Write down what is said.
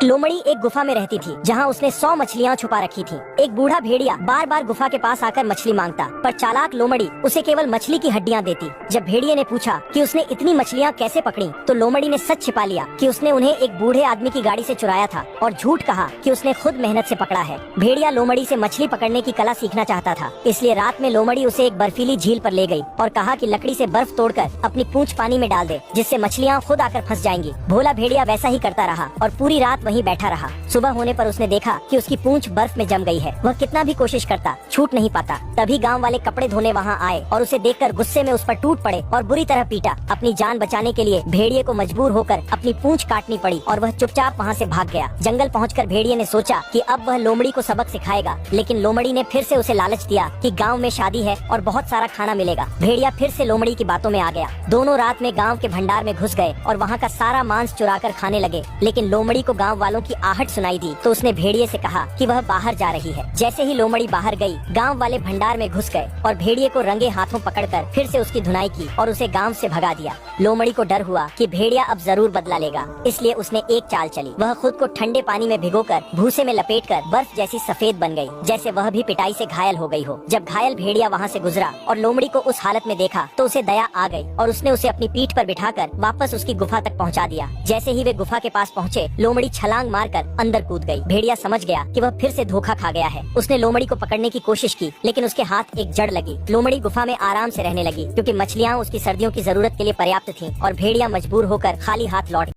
लोमड़ी एक गुफा में रहती थी जहाँ उसने 100 मछलियाँ छुपा रखी थी। एक बूढ़ा भेड़िया बार बार गुफा के पास आकर मछली मांगता, पर चालाक लोमड़ी उसे केवल मछली की हड्डियाँ देती। जब भेड़िए ने पूछा कि उसने इतनी मछलियाँ कैसे पकड़ी, तो लोमड़ी ने सच छिपा लिया कि उसने उन्हें एक बूढ़े आदमी की गाड़ी से चुराया था और झूठ कहा कि उसने खुद मेहनत से पकड़ा है। भेड़िया लोमड़ी से मछली पकड़ने की कला सीखना चाहता था, इसलिए रात में लोमड़ी उसे एक बर्फीली झील पर ले गई और कहा कि लकड़ी से बर्फ तोड़कर अपनी पूंछ पानी में डाल दे, जिससे मछलियाँ खुद आकर फंस जाएंगी। भोला भेड़िया वैसा ही करता रहा और पूरी रात वहीं बैठा रहा। सुबह होने पर उसने देखा कि उसकी पूंछ बर्फ में जम गई है। वह कितना भी कोशिश करता, छूट नहीं पाता। तभी गांव वाले कपड़े धोने वहां आए और उसे देखकर गुस्से में उस पर टूट पड़े और बुरी तरह पीटा। अपनी जान बचाने के लिए भेड़िए को मजबूर होकर अपनी पूंछ काटनी पड़ी और वह चुपचाप वहां से भाग गया। जंगल पहुंचकर भेड़िए ने सोचा कि अब वह लोमड़ी को सबक सिखाएगा, लेकिन लोमड़ी ने फिर से उसे लालच दिया कि गाँव में शादी है और बहुत सारा खाना मिलेगा। भेड़िया फिर से लोमड़ी की बातों में आ गया। दोनों रात में गाँव के भंडार में घुस गए और वहाँ का सारा मांस चुरा कर खाने लगे। लेकिन लोमड़ी को गाँव वालों की आहट सुनाई दी तो उसने भेड़िए से कहा कि वह बाहर जा रही है। जैसे ही लोमड़ी बाहर गई, गांव वाले भंडार में घुस गए और भेड़िए को रंगे हाथों पकड़कर फिर से उसकी धुनाई की और उसे गांव से भगा दिया। लोमड़ी को डर हुआ कि भेड़िया अब जरूर बदला लेगा, इसलिए उसने एक चाल चली। वह खुद को ठंडे पानी में भिगोकर भूसे में लपेटकर बर्फ जैसी सफेद बन गई, जैसे वह भी पिटाई से घायल हो गई हो। जब घायल भेड़िया वहाँ से गुजरा और लोमड़ी को उस हालत में देखा तो उसे दया आ गई और उसने उसे अपनी पीठ पर बिठाकर वापस उसकी गुफा तक पहुँचा दिया। जैसे ही वे गुफा के पास पहुँचे, लोमड़ी छलांग मारकर अंदर कूद गई। भेड़िया समझ गया कि वह फिर से धोखा खा गया है। उसने लोमड़ी को पकड़ने की कोशिश की, लेकिन उसके हाथ एक जड़ लगी। लोमड़ी गुफा में आराम से रहने लगी क्योंकि मछलियाँ उसकी सर्दियों की जरूरत के लिए पर्याप्त थीं और भेड़िया मजबूर होकर खाली हाथ लौट